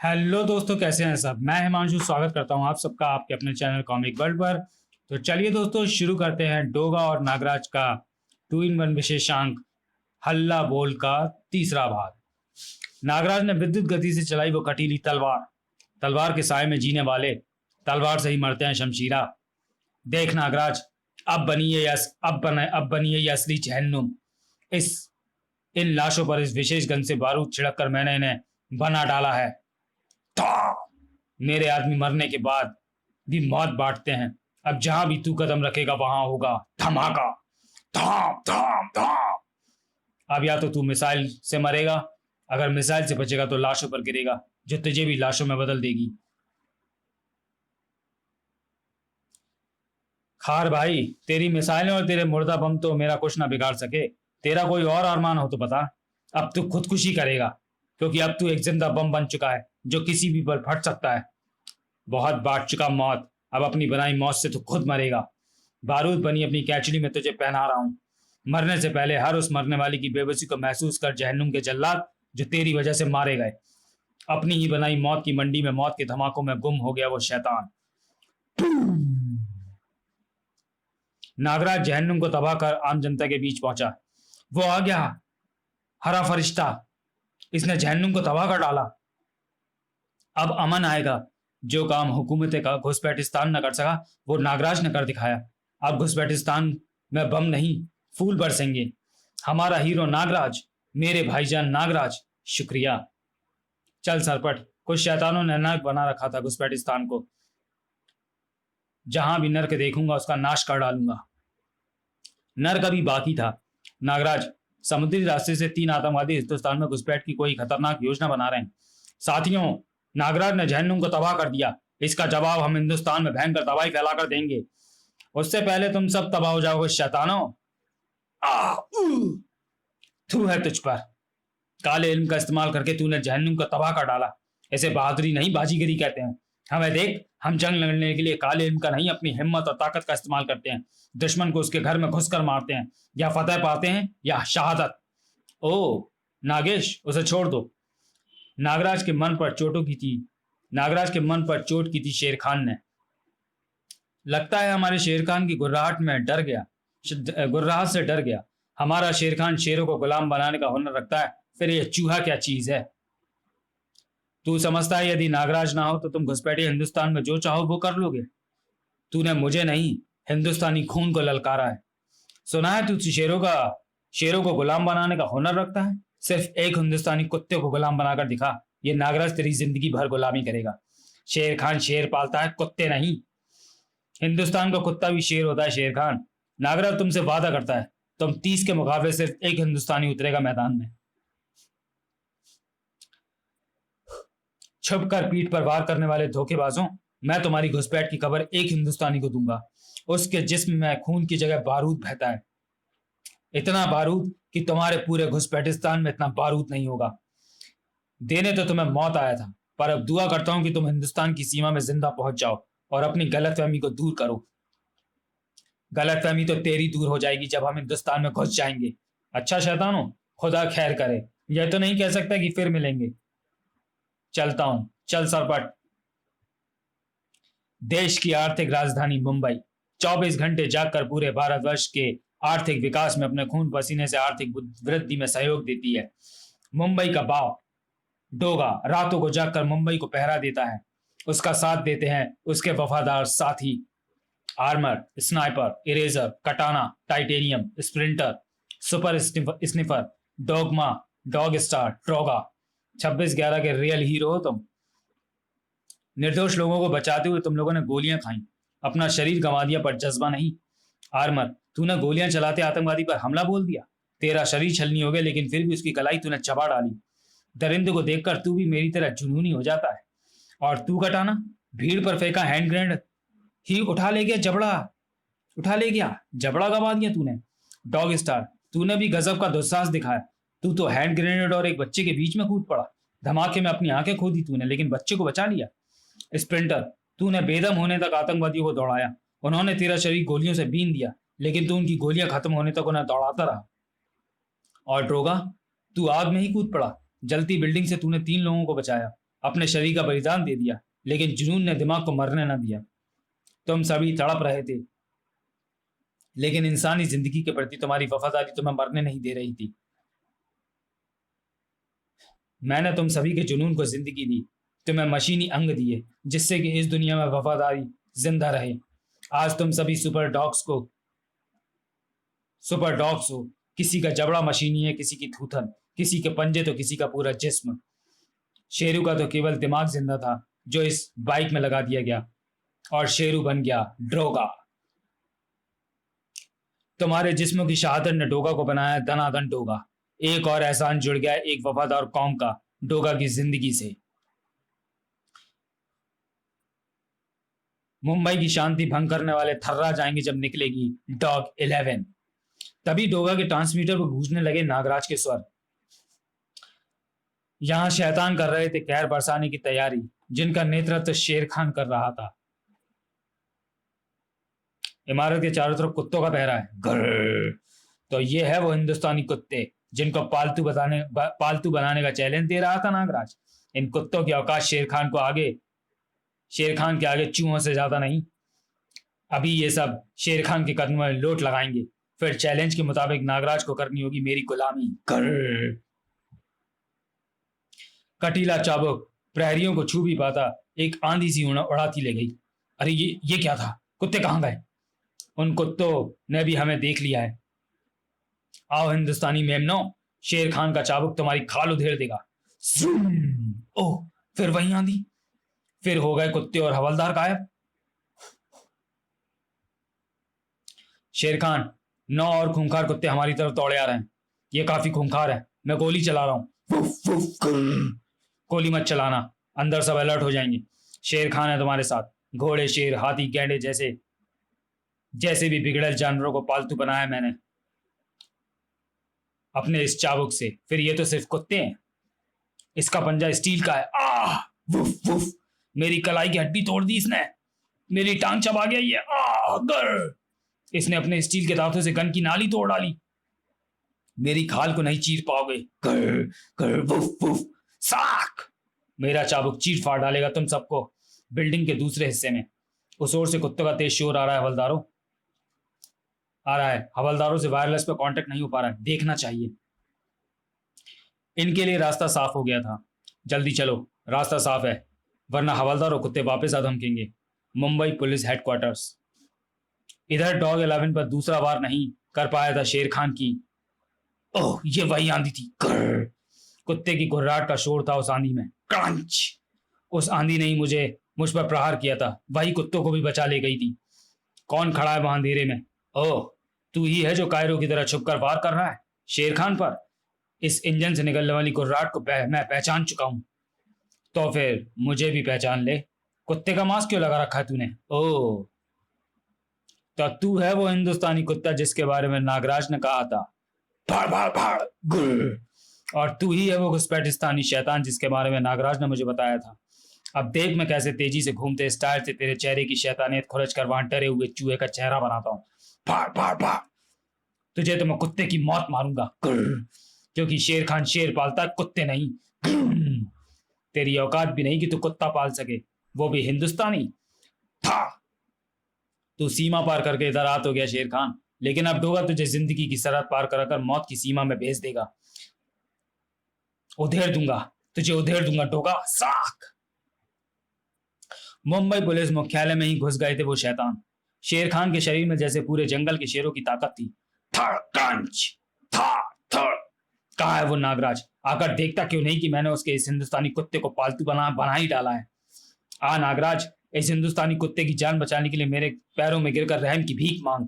Hello दोस्तों, कैसे हैं सब। मैं हिमांशु स्वागत करता हूं आप सबका आपके अपने चैनल कॉमिक वर्ल्ड पर। तो चलिए दोस्तों, शुरू करते हैं डोगा और नागराज का 2 in 1 विशेषांक हल्ला बोल का तीसरा भाग। नागराज ने विद्युत गति से चलाई वो कटीली तलवार। तलवार के साय में जीने वाले तलवार से ही मरते हैं शमशीरा। देख नागराज, अब बनी है ये असली जहन्नुम। इस इन लाशों पर इस विशेष गन से बारूद छिड़क कर मैंने इन्हें बना डाला है। मेरे आदमी मरने के बाद भी मौत बांटते हैं। अब जहां भी तू कदम रखेगा वहां होगा धमाका। धाम धाम धाम। अब या तो तू मिसाइल से मरेगा, अगर मिसाइल से बचेगा तो लाशों पर गिरेगा, जो तुझे भी लाशों में बदल देगी। खार भाई, तेरी मिसाइलें और तेरे मुर्दा बम तो मेरा कुछ ना बिगाड़ सके। तेरा कोई और अरमान हो तो बता। अब तू खुदकुशी करेगा, क्योंकि अब तू एक जिंदा बम बन चुका है जो किसी भी पर फट सकता है। बहुत बांट चुका मौत, अब अपनी बनाई मौत से तू खुद मरेगा। बारूद बनी अपनी कैचड़ी में तुझे पहना रहा हूं। मरने से पहले हर उस मरने वाली की बेबसी को महसूस कर, जहन्नुम के जल्लाद जो तेरी वजह से मारे गए। अपनी ही बनाई मौत की मंडी में मौत के धमाकों में गुम हो गया वो शैतान। नागराज जहन्नुम को तबाह कर आम जनता के बीच पहुंचा। वो आ गया, हरा फरिश्ता। इसने जहन्नुम को तबाह कर डाला। अब अमन आएगा। जो काम हुकूमत का घुसपैठिस्तान न कर सका, वो नागराज ने कर दिखाया। अब घुसपैठिस्तान में बम नहीं, फूल बरसेंगे। हमारा हीरो नागराज, मेरे भाईजान नागराज, शुक्रिया। चल सरपट, कुछ शैतानों ने नर्क बना रखा था घुसपैठिस्तान को। जहां भी नर्क देखूंगा उसका नाश कर डालूंगा। नर्क अभी बाकी था। नागराज, समुद्री रास्ते से 3 आतंकवादी हिंदुस्तान में घुसपैठ की कोई खतरनाक योजना बना रहे हैं। साथियों, नागराज ने जहन्नुम को तबाह कर दिया। इसका जवाब हम हिंदुस्तान में भयंकर तबाही फैलाकर देंगे। उससे पहले तुम सब तबाह हो जाओगे शैतानों। थू है तुझ पर। काले इल्म का इस्तेमाल करके तूने जहन्नुम को तबाह कर डाला। इसे बहादुरी नहीं, बाजीगरी कहते हैं। हमें देख, हम जंग लड़ने के लिए काले इल्म का नहीं, अपनी हिम्मत और ताकत का इस्तेमाल करते हैं। दुश्मन को उसके घर में घुसकर मारते हैं। या फतेह पाते हैं या शहादत। ओ नागेश, उसे छोड़ दो। नागराज के मन पर चोट की थी शेर खान ने। लगता है हमारे शेर खान की गुर्राहट से डर गया। हमारा शेर खान शेरों को गुलाम बनाने का हुनर रखता है, फिर ये चूहा क्या चीज है। तू समझता है यदि नागराज ना हो तो तुम घुसपैठे हिंदुस्तान में जो चाहो वो कर लोगे। तूने मुझे नहीं, हिंदुस्तानी खून को ललकारा है। सुना है तू शेरों को गुलाम बनाने का हुनर रखता है। सिर्फ एक हिंदुस्तानी कुत्ते को गुलाम बनाकर दिखा, ये नागराज तेरी जिंदगी भर गुलामी करेगा। शेर खान शेर पालता है, कुत्ते नहीं। हिंदुस्तान का कुत्ता भी शेर होता है शेर खान। नागराज तुमसे वादा करता है, तुम 30 के मुकाबले सिर्फ एक हिंदुस्तानी उतरेगा मैदान में। छुप कर पीठ पर वार करने वाले धोखेबाजों, मैं तुम्हारी घुसपैठ की खबर एक हिंदुस्तानी को दूंगा। उसके जिस्म में खून की जगह बारूद बहता है। इतना बारूद कि तुम्हारे पूरे घुसपैठिस्तान में इतना बारूद नहीं होगा। देने तो तुम्हें मौत आया था, पर अब दुआ करता हूं कि तुम हिंदुस्तान की सीमा में जिंदा पहुंच जाओ और अपनी गलतफहमी को दूर करो। गलतफहमी तो तेरी दूर हो जाएगी जब हम हिंदुस्तान में घुस जाएंगे। अच्छा शैतानों, खुदा खैर करे। यह तो नहीं कह सकता कि फिर मिलेंगे। चलता हूं, चल सरपट। देश की आर्थिक राजधानी मुंबई 24 घंटे जागकर पूरे भारतवर्ष के आर्थिक विकास में अपने खून पसीने से आर्थिक वृद्धि में सहयोग देती है। मुंबई का बाप डोगा रातों को जागकर मुंबई को पहरा देता है। उसका साथ देते हैं उसके वफादार साथी armour, sniper, eraser, katana, titanium, sprinter, super sniffer, dogma, dog star, ट्रोगा। 26/11 के रियल हीरो हो तुम। निर्दोष लोगों को बचाते हुए तुम लोगों ने गोलियां खाई, अपना शरीर गंवा दिया, पर जज्बा नहीं। आर्मर, तूने गोलियां चलाते आतंकवादी पर हमला बोल दिया। तेरा शरीर छलनी हो गया, लेकिन फिर भी उसकी कलाई तूने चबा डाली। दरिंदे को देखकर तू भी मेरी तरह जुनूनी हो जाता है। और तू कटाना, भीड़ पर फेंका हैंड ग्रेनेड ही उठा ले गया, जबड़ा गवा दिया तूने। डॉग स्टार, तूने भी गजब का दुस्साहस दिखाया। तू तो हैंड ग्रेनेड और एक बच्चे के बीच में कूद पड़ा। धमाके में अपनी आंखें खो दी तूने, लेकिन बच्चे को बचा लिया। स्प्रिंटर, तूने बेदम होने तक आतंकवादियों को दौड़ाया। उन्होंने तेरा शरीर गोलियों से बीन दिया, लेकिन तू उनकी गोलियां खत्म होने तक उन्हें दौड़ाता रहा। और ड्रोगा, तू आग में ही कूद पड़ा। जलती बिल्डिंग से तूने 3 लोगों को बचाया। अपने शरीर का बलिदान दे दिया, लेकिन जुनून ने दिमाग को मरने न दिया। तुम सभी तड़प रहे थे, लेकिन इंसानी जिंदगी के प्रति तुम्हारी वफादारी तुम्हें मरने नहीं दे रही थी। मैंने तुम सभी के जुनून को जिंदगी दी, तुम्हें मशीनी अंग दिए, जिससे कि इस दुनिया में वफादारी जिंदा रहे। आज तुम सभी सुपर डॉग्स हो। किसी का जबड़ा मशीनी है, किसी की थूथन, किसी के पंजे तो किसी का पूरा जिस्म। शेरू का तो केवल दिमाग जिंदा था, जो इस बाइक में लगा दिया गया, और शेरू बन गया ड्रोगा। तुम्हारे जिस्म की शहादत ने डोगा को बनाया दनादन डोगा। एक और एहसान जुड़ गया एक वफादार कौम का डोगा की जिंदगी से। मुंबई की शांति भंग करने वाले थर्रा जाएंगे जब निकलेगी डॉग 11। तभी डोगा के ट्रांसमीटर पर गूंजने लगे नागराज के स्वर। यहां शैतान कर रहे थे कहर बरसाने की तैयारी, जिनका नेतृत्व शेर खान कर रहा था। इमारत के चारों तरफ कुत्तों का पहरा है। ग्रर। तो ये है वो हिंदुस्तानी कुत्ते जिनको पालतू बनाने का चैलेंज दे रहा था नागराज। इन कुत्तों की औकात शेर खान के आगे चूहों से ज्यादा नहीं। अभी ये सब शेर खान के कदमों में लोट लगाएंगे, फिर चैलेंज के मुताबिक नागराज को करनी होगी मेरी गुलामी। कटीला चाबुक प्रहरियों को छू भी पाता एक आंधी सी उड़ाती ले गई। अरे ये क्या था? कुत्ते कहां गए? उन कुत्तों ने भी हमें देख लिया है। आओ हिंदुस्तानी मेमनो, शेर खान का चाबुक तुम्हारी खाल उधेड़ देगा। ओह, फिर वही आंधी। फिर हो गए कुत्ते और हवलदार गायब। शेर खान, 9 और खूंखार कुत्ते हमारी तरफ दौड़े आ रहे हैं। ये काफी खूंखार है, मैं गोली चला रहा हूं। गोली मत चलाना, अंदर सब अलर्ट हो जाएंगे। शेर खान है तुम्हारे साथ। घोड़े, शेर, हाथी, गैंडे जैसे भी बिगड़ल जानवरों को पालतू बनाया मैंने अपने इस चाबुक से। फिर ये तो सिर्फ कुत्ते हैं। इसका पंजा स्टील का है। आह, वुफ वुफ, मेरी कलाई की हड्डी तोड़ दी इसने। मेरी टांग चबा गया ये। आह, गर। इसने अपने स्टील के दांतों से गन की नाली तोड़ डाली। मेरी खाल को नहीं चीर पाओगे। गर गर, वुफ वुफ, साक। मेरा चाबुक चीर फाड़ डालेगा तुम सबको। बिल्डिंग के दूसरे हिस्से में उस ओर से कुत्तों का तेज शोर आ रहा है। हवलदारों से वायरलेस पे कांटेक्ट नहीं हो पा रहा है, देखना चाहिए। इनके लिए रास्ता साफ हो गया था। जल्दी चलो, रास्ता साफ है, वरना हवलदार और कुत्ते वापस आ धमकेंगे। Mumbai police headquarters. इधर डॉग 11 पर दूसरा वार नहीं कर पाया था शेर खान की। ओह, ये वही आंधी थी। कुत्ते की घुर्राहट का शोर था उस आंधी में। क्रंच। उस आंधी ने ही मुझ पर प्रहार किया था। वही कुत्तों को भी बचा ले गई थी। कौन खड़ा है वहां अंधेरे में? ओह, तू ही है जो कायरों की तरह छुपकर वार कर रहा है शेर खान पर। इस इंजन से निकलने वाली घुर्राहट को मैं पहचान चुका हूं। तो फिर मुझे भी पहचान ले। कुत्ते का मास्क क्यों लगा रखा है तूने? ओह, तो तू है वो हिंदुस्तानी कुत्ता जिसके बारे में नागराज ने कहा था। भाड़ भाड़ भाड़, गुर। और तू ही है वो घुसपैठिस्तानी शैतान जिसके बारे में नागराज ने मुझे बताया था। अब देख मैं कैसे तेजी से घूमते स्टाइल से तेरे चेहरे की शैतानियत खुरच कर वहां डरे हुए चूहे का चेहरा बनाता हूँ। भाड़ भाड़ भाड़, तुझे तो मैं कुत्ते की मौत मारूंगा। क्योंकि शेर खान शेर पालता है, कुत्ते नहीं। तेरी औकात भी नहीं कि तू कुत्ता पाल सके, वो भी हिंदुस्तानी। था तू सीमा पार करके इधर आ तो गया शेर खान, लेकिन अब डोगा तुझे जिंदगी की सरहद पार कराकर मौत की सीमा में भेज देगा। तुझे उधेड़ दूंगा डोगा, साख। मुंबई पुलिस मुख्यालय में ही घुस गए थे वो शैतान। शेर खान के शरीर में जैसे पूरे जंगल के शेरों की ताकत थी। थड़ क्रंच, था थड़। कहा है वो नागराज? आकर देखता क्यों नहीं कि मैंने उसके इस हिंदुस्तानी कुत्ते को पालतू बना ही डाला है। आ नागराज, इस हिंदुस्तानी कुत्ते की जान बचाने के लिए मेरे पैरों में गिरकर रहम की भीख मांग।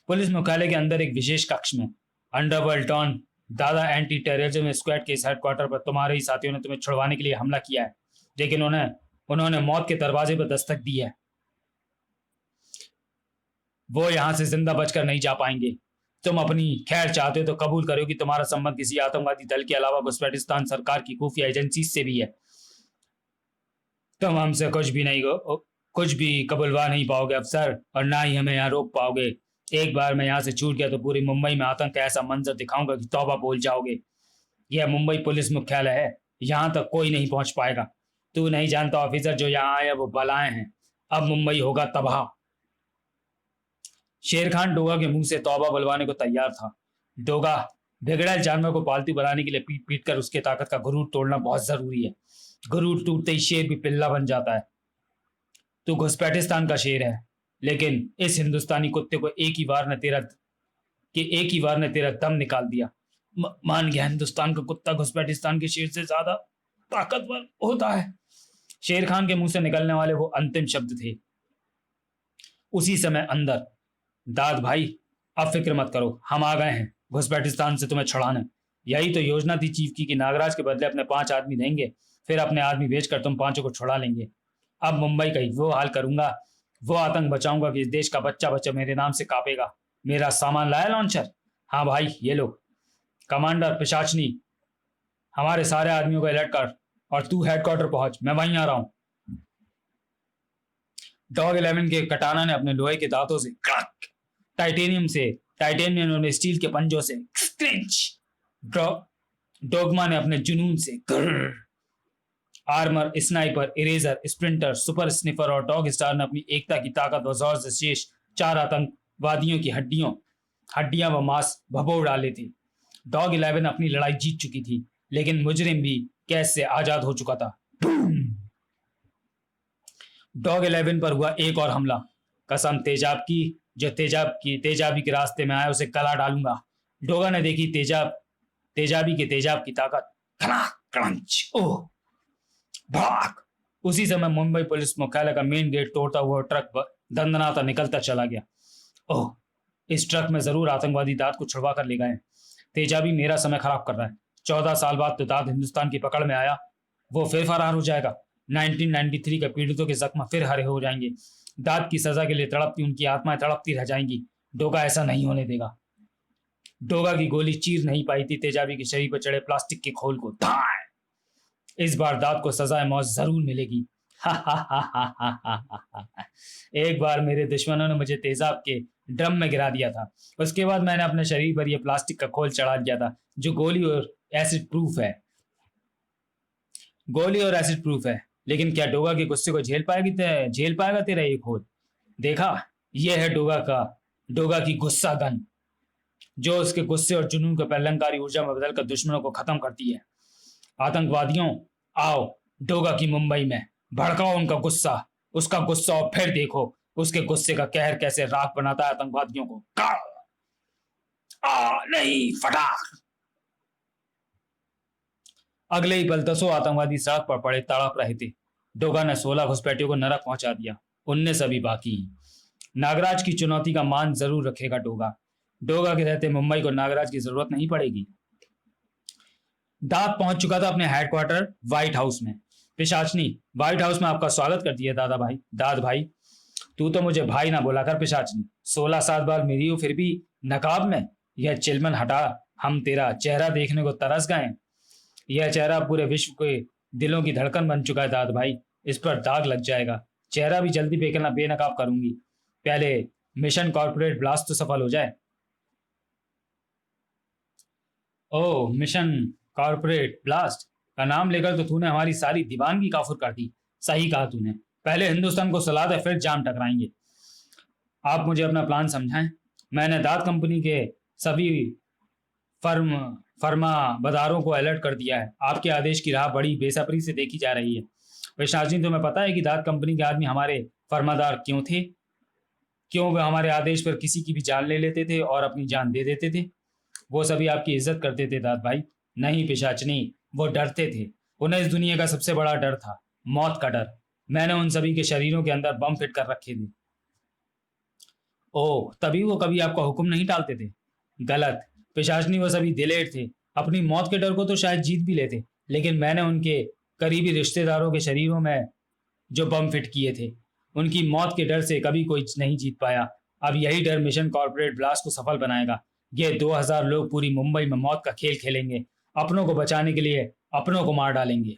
पुलिस मुख्यालय के अंदर एक विशेष कक्ष में अंडरवर्ल्ड डॉन दादा एंटी टेररिज्म स्क्वाड के इस हेडक्वार्टर पर तुम्हारे ही साथियों ने तुम्हें छुड़वाने के लिए हमला किया है, लेकिन उन्होंने मौत के दरवाजे पर दस्तक दी है। वो यहां से जिंदा बचकर नहीं जा पाएंगे। तुम अपनी खैर चाहते हो तो कबूल करो कि तुम्हारा संबंध किसी आतंकवादी दल के अलावा घुसपैठिस्तान सरकार की खुफिया एजेंसी से भी है। तुम हमसे कुछ भी कबूलवा नहीं पाओगे अफसर, और ना ही हमें यहाँ रोक पाओगे। एक बार मैं यहाँ से छूट गया तो पूरी मुंबई में आतंक का ऐसा मंजर दिखाऊंगा कि तौबा बोल जाओगे। यह मुंबई पुलिस मुख्यालय है, यहां तक कोई नहीं पहुंच पाएगा। तू नहीं जानता ऑफिसर, जो यहाँ आए वो बलाएं हैं। अब मुंबई होगा तबाह। शेर खान डोगा के मुंह से तौबा बुलवाने को तैयार था। डोगा, बिगड़ैल जानवर को पालतू बनाने के लिए पीट पीट कर उसके ताकत का गुरूर तोड़ना बहुत जरूरी है। गुरूर टूटते ही शेर भी पिल्ला बन जाता है। तू घुसपैठिस्तान का शेर है, लेकिन इस हिंदुस्तानी कुत्ते को एक ही वार ने तेरा दम निकाल दिया। मान गया, हिंदुस्तान का कुत्ता घुसपैठिस्तान के शेर से ज्यादा ताकतवर होता है। शेर खान के मुंह से निकलने वाले वो अंतिम शब्द थे। उसी समय अंदर, दाद भाई, अब फिक्र मत करो, हम आ गए हैं घुसपैठिस्तान से तुम्हें छुड़ाने। यही तो योजना थी चीफ की कि नागराज के बदले अपने 5 आदमी देंगे, फिर अपने आदमी भेजकर तुम 5 को छुड़ा लेंगे। अब मुंबई का ही वो हाल करूंगा, वो आतंक बचाऊंगा कि इस देश का बच्चा बच्चा मेरे नाम से कांपेगा। मेरा सामान लाया लॉन्चर? हाँ भाई, ये लो। कमांडर पिशाचनी, हमारे सारे आदमियों को अलर्ट कर और तू हेडक्वार्टर पहुंच, मैं वहीं आ रहा हूं। डॉग 11 के कटाना ने अपने लोहे के दांतों से टाइटेनियम और स्टील के पंजों से डोगमा ने अपने जुनून से armour, sniper, eraser, sprinter, super sniffer और डॉग स्टार ने अपनी एकता की ताकत व जोर से शेष 4 आतंकवादियों की हड्डियां व मांस भभो डाले थे। डॉग 11 अपनी लड़ाई जीत चुकी थी, लेकिन मुजरिम भी कैद से आजाद हो चुका था। डॉग 11 पर हुआ एक और हमला। कसम तेजाब की, जो तेजाबी के रास्ते में आया उसे गला डालूंगा। डोगा ने देखी तेजाबी के तेजाब की ताकत। क्रंच, ओह, भाग! उसी समय मुंबई पुलिस मुख्यालय का मेन गेट तोड़ता हुआ ट्रक दंदनाता निकलता चला गया। ओह, इस ट्रक में जरूर आतंकवादी दाद को छुड़वा कर ले गए। तेजाबी मेरा समय खराब कर रहा है। 14 साल बाद तो दाद हिंदुस्तान की पकड़ में आया, वो फिर फरार हो जाएगा। 1993 के पीड़ितों के जख्म फिर हरे हो जाएंगे। दाद की सजा के लिए तड़पती उनकी आत्माएं तड़पती रह जाएंगी। डोगा ऐसा नहीं होने देगा। डोगा की गोली चीर नहीं पाई थी तेजाबी के शरीर पर चढ़े प्लास्टिक के खोल को। इस बार दाद को सजाए मौत जरूर मिलेगी। एक बार मेरे दुश्मनों ने मुझे तेजाब के ड्रम में गिरा दिया था। उसके बाद मैंने अपने शरीर पर यह प्लास्टिक का खोल चढ़ा दिया था, जो गोली और एसिड प्रूफ है। लेकिन क्या डोगा के गुस्से को झेल पाएगा तेरा ये खोल? देखा, यह है डोगा की गुस्सा गन, जो उसके गुस्से और जुनून को प्रलंकारी ऊर्जा में बदलकर दुश्मनों को खत्म करती है। आतंकवादियों, आओ डोगा की मुंबई में, भड़काओ उसका गुस्सा और फिर देखो उसके गुस्से का कहर कैसे राख बनाता है आतंकवादियों को। नहीं, फटाक! अगले ही पल 10 आतंकवादी सड़क पर पड़े तड़प रहे थे। डोगा ने 16 घुसपैठियों को नरक पहुंचा दिया। 19 अभी बाकी। नागराज की चुनौती का मान जरूर रखेगा डोगा के रहते मुंबई को नागराज की जरूरत नहीं पड़ेगी। दाद पहुंच चुका था अपने हेडक्वार्टर व्हाइट हाउस में। पिशाचनी, व्हाइट हाउस में आपका स्वागत करती है दाद भाई। तू तो मुझे भाई ना बोला कर पिशाचनी। 16 साल बाद मिली हो, फिर भी नकाब में। यह चिलमन हटा, हम तेरा चेहरा देखने को तरस गए। यह चेहरा पूरे विश्व के दिलों की धड़कन बन चुका है दाद भाई। इस पर दाग लग जाएगा। चेहरा भी जल्दी बेनकाब करूंगी, पहले मिशन कॉर्पोरेट ब्लास्ट तो सफल हो जाए। ओह, मिशन कॉर्पोरेट ब्लास्ट का नाम लेकर तो तूने हमारी सारी दीवानगी काफुर कर दी। सही कहा तूने। पहले हिंदुस्तान को सलाह दे, फिर जाम टकराएंगे। आप मुझे अपना प्लान समझाएं। मैंने दाद कंपनी के सभी फर्मा बदारों को अलर्ट कर दिया है। आपके आदेश की राह बड़ी बेसब्री से देखी जा रही है। विशाल, तुम्हें पता है कि दाद कंपनी के आदमी हमारे फर्मादार क्यों थे? क्यों वे हमारे आदेश पर किसी की भी जान ले लेते थे और अपनी जान दे देते थे? वो सभी आपकी इज्जत करते थे दाद भाई। नहीं पिशाचनी, वो डरते थे। उन्हें इस दुनिया का सबसे बड़ा डर था, मौत का डर। मैंने उन सभी के शरीरों के अंदर बम फिट कर रखे थे। ओह, तभी वो कभी आपका हुक्म नहीं टालते थे। गलत पिशाचनी, वो सभी दिलेर थे। अपनी मौत के डर को तो शायद जीत भी लेते, लेकिन मैंने उनके करीबी रिश्तेदारों के शरीरों में जो बम फिट किए थे, उनकी मौत के डर से कभी कोई नहीं जीत पाया। अब यही डर मिशन कॉर्पोरेट ब्लास्ट को सफल बनाएगा। ये 2000 लोग पूरी मुंबई में मौत का खेल खेलेंगे। अपनों को बचाने के लिए अपनों को मार डालेंगे।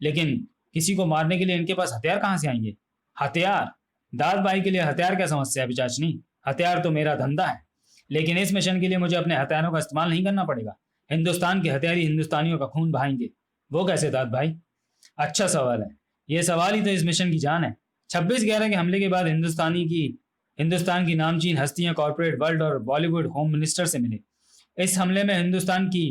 लेकिन किसी को मारने के लिए इनके पास हथियार कहाँ से आएंगे? हथियार? दाद भाई के लिए हथियार क्या समस्या है पिशाचनी? हथियार तो मेरा धंधा है, लेकिन इस मिशन के लिए मुझे अपने हथियारों का इस्तेमाल नहीं करना पड़ेगा। हिंदुस्तान के हथियारी हिंदुस्तानियों का खून बहाएंगे। वो कैसे दाद भाई? अच्छा सवाल है। ये सवाल ही तो इस मिशन की जान है। 26/11 के हमले के बाद हिंदुस्तान की नामचीन हस्तियां कॉर्पोरेट वर्ल्ड और बॉलीवुड होम मिनिस्टर से मिले। इस हमले में हिंदुस्तान की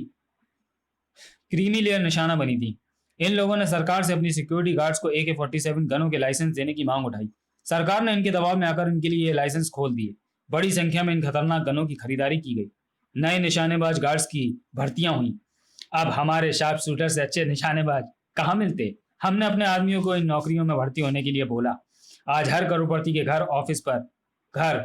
क्रीमी लेयर निशाना बनी थी। इन लोगों ने सरकार से अपनी सिक्योरिटी गार्ड्स को AK-47 गनों के लाइसेंस देने की मांग उठाई। सरकार ने इनके दबाव में आकर इनके लिए ये लाइसेंस खोल दिए। बड़ी संख्या में इन खतरनाक गनों की खरीदारी की गई। नए निशानेबाज गार्ड्स की भर्तियां हुई। अब हमारे शार्प शूटर से अच्छे निशानेबाज कहाँ मिलते। हमने अपने आदमियों को इन नौकरियों में भर्ती होने के लिए बोला। आज हर करोड़पति के घर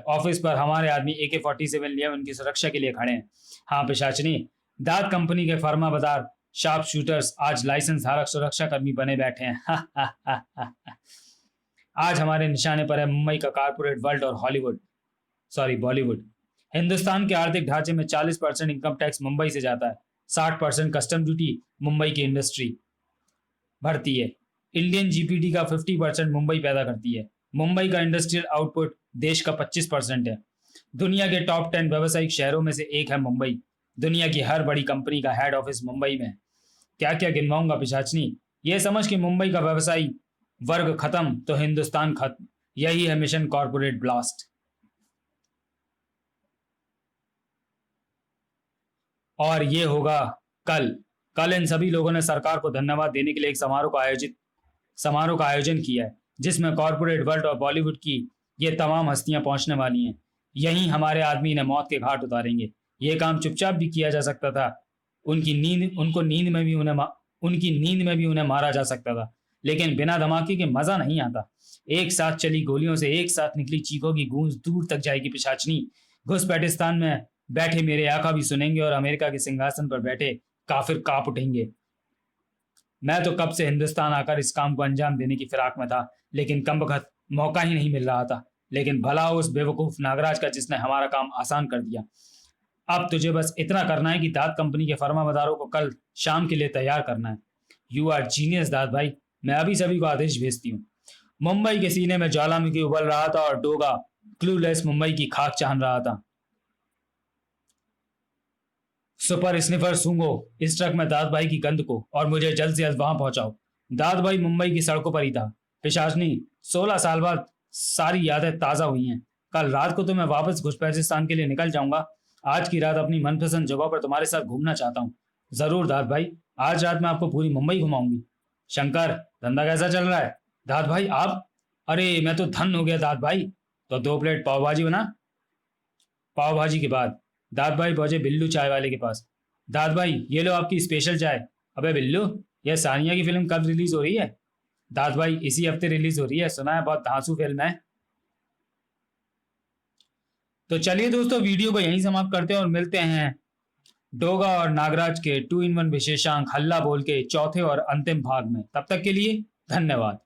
ऑफिस पर हमारे आदमी AK-47 लिए उनकी सुरक्षा के लिए खड़े हैं। हाँ पिशाचनी, दाद कंपनी के फर्माबरदार शार्प शूटर्स आज लाइसेंस धारक सुरक्षा कर्मी बने बैठे हैं। आज हमारे निशाने पर है मुंबई का कारपोरेट वर्ल्ड और बॉलीवुड। हिंदुस्तान के आर्थिक ढांचे में 40% इनकम टैक्स मुंबई से जाता है। 60% कस्टम ड्यूटी मुंबई की इंडस्ट्री भरती है। इंडियन GDP का 50% मुंबई पैदा करती है। मुंबई का इंडस्ट्रियल आउटपुट देश का 25% है। दुनिया के टॉप 10 व्यावसायिक शहरों में से एक है मुंबई। दुनिया की हर बड़ी कंपनी का हेड ऑफिस मुंबई में है। क्या क्या गिनवाऊंगा पिशाचनी। ये समझ कि मुंबई का व्यवसायी वर्ग खत्म तो हिंदुस्तान खत्म। यही है मिशन कॉर्पोरेट ब्लास्ट। और ये होगा कल इन सभी लोगों ने सरकार को धन्यवाद देने के लिए एक समारोह का आयोजन किया है, जिसमें कॉर्पोरेट वर्ल्ड और बॉलीवुड की ये तमाम हस्तियां पहुंचने वाली हैं। यहीं हमारे आदमी ने मौत के घाट उतारेंगे। ये काम चुपचाप भी किया जा सकता था। उनकी नींद में भी उन्हें मारा जा सकता था, लेकिन बिना धमाके के मजा नहीं आता। एक साथ चली गोलियों से एक साथ निकली चीखों की गूंज दूर तक जाएगी पिशाचनी। घुसपैठिस्तान में बैठे मेरे आका भी सुनेंगे और अमेरिका के सिंहासन पर बैठे काफिर कांप उठेंगे। मैं तो कब से हिंदुस्तान आकर इस काम को अंजाम देने की फिराक में था, लेकिन कमबख्त मौका ही नहीं मिल रहा था। लेकिन भला उस बेवकूफ नागराज का जिसने हमारा काम आसान कर दिया। अब तुझे बस इतना करना है कि दाद कंपनी के फर्माबरदारों को कल शाम के लिए तैयार करना है। यू आर जीनियस दाद भाई। मैं अभी सभी को आदेश भेजती हूँ। मुंबई के सीने में ज्वालामुखी उबल रहा था और डोगा क्लूलेस मुंबई की खाक चाह रहा था। सुपर स्निफर सूंघो इस ट्रक में दाद भाई की गंध को और मुझे जल्द से जल्द वहां पहुंचाओ। दाद भाई मुंबई की सड़कों पर ही था। पिशाचनी, 16 साल बाद सारी यादें ताजा हुई हैं। कल रात को तो मैं वापस घुसपैठिस्तान के लिए निकल जाऊंगा। आज की रात अपनी मनपसंद जगह पर तुम्हारे साथ घूमना चाहता हूँ। जरूर दाद भाई, आज रात मैं आपको पूरी मुंबई घुमाऊंगी। शंकर, धंधा कैसा चल रहा है? दाद भाई आप? अरे मैं तो धन हो गया दाद भाई। तो 2 प्लेट पाव भाजी बना। पाव भाजी के बाद दाद भाई पहुंचे बिल्लू चाय वाले के पास। दाद भाई ये लो आपकी स्पेशल चाय। अबे बिल्लू, यह सानिया की फिल्म कब रिलीज हो रही है? दाद भाई इसी हफ्ते रिलीज हो रही है। सुना है बहुत धांसू फिल्म है। तो चलिए दोस्तों, वीडियो को यहीं समाप्त करते हैं और मिलते हैं डोगा और नागराज के 2 in 1 विशेषांक हल्ला बोल के चौथे और अंतिम भाग में। तब तक के लिए धन्यवाद।